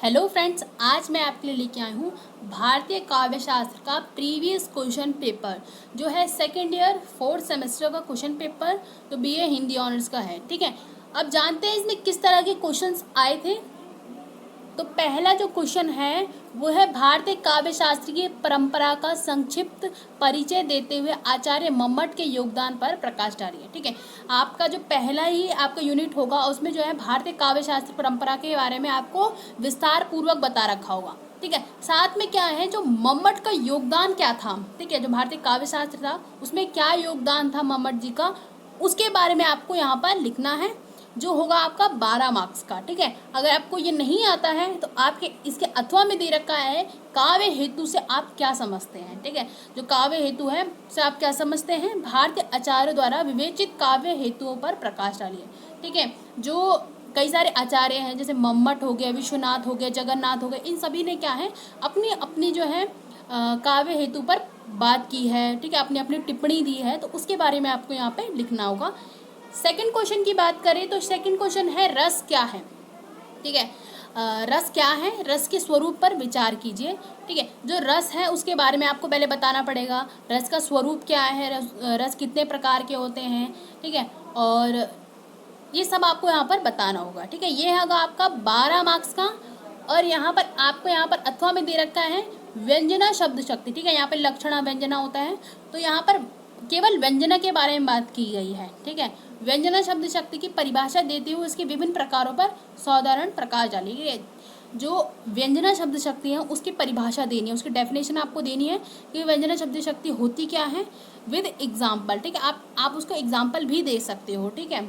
Hello friends, आज मैं आपके लिए लेके आई हूँ भारतीय काव्य शास्त्र का प्रीवियस क्वेश्चन पेपर जो है सेकेंड ईयर फोर्थ सेमेस्टर का क्वेश्चन पेपर तो बीए हिंदी ऑनर्स का है। ठीक है, अब जानते हैं इसमें किस तरह के क्वेश्चंस आए थे। तो पहला जो क्वेश्चन है वो है भारतीय काव्य शास्त्र की परंपरा का संक्षिप्त परिचय देते हुए आचार्य मम्मट के योगदान पर प्रकाश डालिए। ठीक है, आपका जो पहला ही आपका यूनिट होगा उसमें जो है भारतीय काव्य शास्त्र परंपरा के बारे में आपको विस्तार पूर्वक बता रखा होगा। ठीक है, साथ में क्या है जो मम्मट का योगदान क्या था। ठीक है, जो भारतीय काव्य शास्त्र था उसमें क्या योगदान था मम्मट जी का, उसके बारे में आपको यहाँ पर लिखना है, जो होगा आपका 12 मार्क्स का। ठीक है, अगर आपको ये नहीं आता है तो आपके इसके अथवा में दे रखा है काव्य हेतु से आप क्या समझते हैं। ठीक है, जो काव्य हेतु है से आप क्या समझते हैं, भारतीय आचार्य द्वारा विवेचित काव्य हेतुओं पर प्रकाश डालिए। ठीक है, जो कई सारे आचार्य हैं जैसे मम्मट हो गया, विश्वनाथ हो गया, जगन्नाथ हो गया, इन सभी ने क्या है अपनी अपनी जो है काव्य हेतु पर बात की है। ठीक है, अपनी अपनी टिप्पणी दी है, तो उसके बारे में आपको यहाँ पे लिखना होगा। सेकंड क्वेश्चन की बात करें तो सेकंड क्वेश्चन है रस क्या है। ठीक है, रस क्या है, रस के स्वरूप पर विचार कीजिए। ठीक है, जो रस है उसके बारे में आपको पहले बताना पड़ेगा, रस का स्वरूप क्या है, रस कितने प्रकार के होते हैं। ठीक है, और ये सब आपको यहाँ पर बताना होगा। ठीक है, ये होगा आपका 12 मार्क्स का। और यहाँ पर आपको यहाँ पर अथवा में दे रखा है व्यंजना शब्द शक्ति। ठीक है, यहाँ पर लक्षणा व्यंजना होता है, तो यहाँ पर केवल व्यंजना के बारे में बात की गई है। ठीक है, व्यंजना शब्द शक्ति की परिभाषा देते हुए उसके विभिन्न प्रकारों पर साधारण प्रकाश डालिए। जो व्यंजना शब्द शक्ति है उसकी परिभाषा देनी है, उसकी डेफिनेशन आपको देनी है कि व्यंजना शब्द शक्ति होती क्या है विद एग्जाम्पल। ठीक है, आप उसको एग्जाम्पल भी दे सकते हो। ठीक है,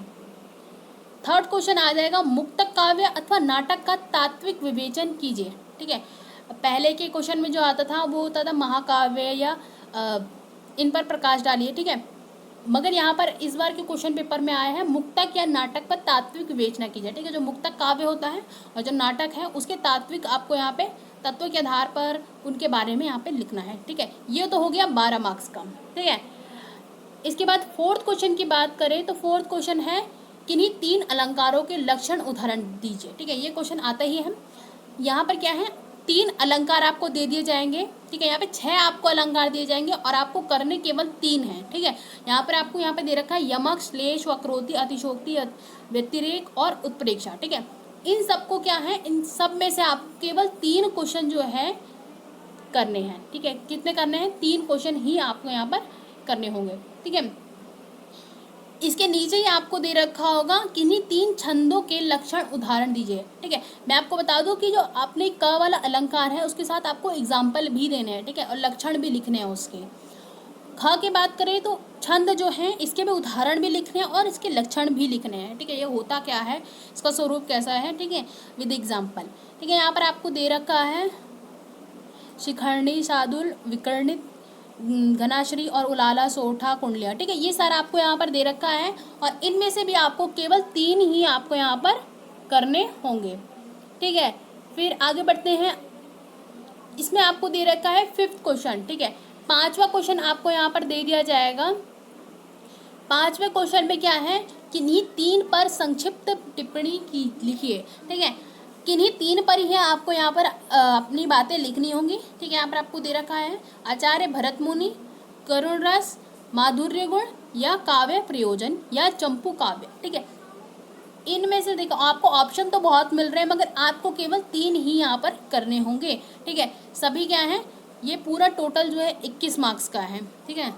थर्ड क्वेश्चन आ जाएगा मुक्तक काव्य अथवा नाटक का तात्विक विवेचन कीजिए। ठीक है, पहले के क्वेश्चन में जो आता था वो होता था महाकाव्य या इन पर प्रकाश डालिए। ठीक है, मगर यहाँ पर इस बार के क्वेश्चन पेपर में आया है मुक्तक या नाटक पर तात्विक विवेचना कीजिए। ठीक है, जो मुक्तक काव्य होता है और जो नाटक है उसके तात्विक आपको यहाँ पे तत्व के आधार पर उनके बारे में यहाँ पे लिखना है। ठीक है, ये तो हो गया 12 मार्क्स का। ठीक है, इसके बाद फोर्थ क्वेश्चन की बात करें तो फोर्थ क्वेश्चन है किन्हीं 3 अलंकारों के लक्षण उदाहरण दीजिए। ठीक है, ये क्वेश्चन आता ही है। यहाँ पर क्या है 3 अलंकार आपको दे दिए जाएंगे। ठीक है, यहाँ पे 6 आपको अलंकार दिए जाएंगे और आपको करने केवल 3 हैं। ठीक है, यहाँ पर आपको यहाँ पे दे रखा है यमक, श्लेष, वक्रोक्ति, अतिशोक्ति, व्यतिरेक और उत्प्रेक्षा। ठीक है, इन सबको क्या है, इन सब में से आप केवल 3 क्वेश्चन जो है करने हैं। ठीक है, कितने करने हैं, 3 क्वेश्चन ही आपको यहाँ पर करने होंगे। ठीक है, इसके नीचे ही आपको दे रखा होगा किन्हीं 3 छंदों के लक्षण उदाहरण दीजिए। ठीक है, मैं आपको बता दूं कि जो आपने क वाला अलंकार है उसके साथ आपको एग्जाम्पल भी देने हैं। ठीक है, और लक्षण भी लिखने हैं उसके। ख की बात करें तो छंद जो है इसके भी उदाहरण भी लिखने हैं और इसके लक्षण भी लिखने हैं। ठीक है, ये होता क्या है, इसका स्वरूप कैसा है। ठीक है, विद एग्जाम्पल। ठीक है, यहाँ पर आपको दे रखा है शिखरणी, शार्दूल, विकर्णित, घनाश्री और उलाला, सोठा, कुंडलिया। ठीक है, ये सारा आपको यहाँ पर दे रखा है और इनमें से भी आपको केवल 3 ही आपको यहाँ पर करने होंगे। ठीक है, फिर आगे बढ़ते हैं। इसमें आपको दे रखा है 5th क्वेश्चन। ठीक है, 5वां क्वेश्चन आपको यहाँ पर दे दिया जाएगा। 5वें क्वेश्चन में क्या है, किन्हीं 3 पर संक्षिप्त टिप्पणी की लिखिए। ठीक है, किन्हीं 3 पर ही आपको यहाँ पर अपनी बातें लिखनी होंगी। ठीक है, यहाँ पर आपको दे रखा है आचार्य भरत मुनि, करुण रस, माधुर्य गुण या काव्य प्रयोजन या चंपू काव्य। ठीक है, इनमें से देखो आपको ऑप्शन तो बहुत मिल रहे हैं मगर आपको केवल 3 ही यहाँ पर करने होंगे। ठीक है, सभी क्या है, ये पूरा टोटल जो है 21 मार्क्स का है। ठीक है,